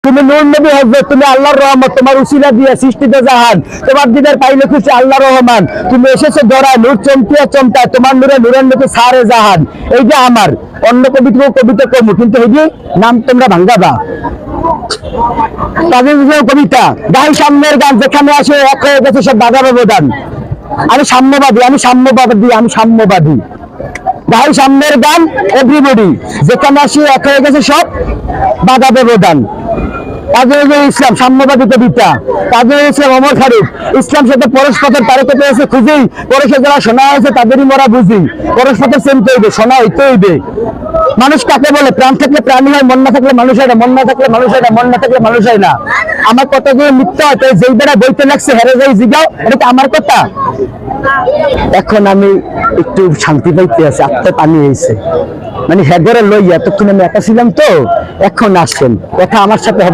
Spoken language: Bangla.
তুমি নূর নবী হযরত, তুমি আল্লাহর রহমত, তোমার উসিলা দিয়ে সৃষ্টিতে জাহান, তোমার দিদার পাইলে খুশি আল্লাহ রহমান, তুমি এসেছো দরায় নূর চমকিয়া চমকায়, তোমার নূরে নূরের নূরে সারে জাহান। এই যে আমার অন্য কবিতা কমু, কিন্তু এই যে নাম তোমরা ভাঙ্গাবা। তাদের কবিতা গাই সামনের গান, যেখানে আসে এক হয়ে গেছে সব বাধা ব্যবধান। আমি সাম্যবাদী, গাই সামনের গান এভরিবডি, যেখানে আসে এক হয়ে গেছে সব বাধা ব্যবধান। ইসলাম সাম্যবাদী কবিতা, তাদের ইসলাম অমর ফারুক, ইসলাম সাথে পরস্পরের তারকে পেয়েছে খুঁজেই, পরশে যারা শোনা হয়েছে তাদেরই মরা বুঝি, পরস্পরের চিনতে হইবে, শোনা হইতে হইবে। মানুষ কাকে বলে? প্রাণ থাকলে প্রাণী হয়, মন না থাকলে মানুষ হয় না, মন না থাকলে মানুষ হয় না, মন না থাকলে মানুষ হয় না। আমার কথাগুলো মিথ্যা হয়, যেই বেড়া বইতে লাগছে হেরে যাই জিগাও, এটা কি আমার কথা? এখন আমি একটু শান্তি পাইতে আছি, আত্মা পানি হয়েছে, মানে হেগরে লইয়া, তখন আমি একা ছিলাম তো, এখন আসছেন, কথা আমার সাথে হবে।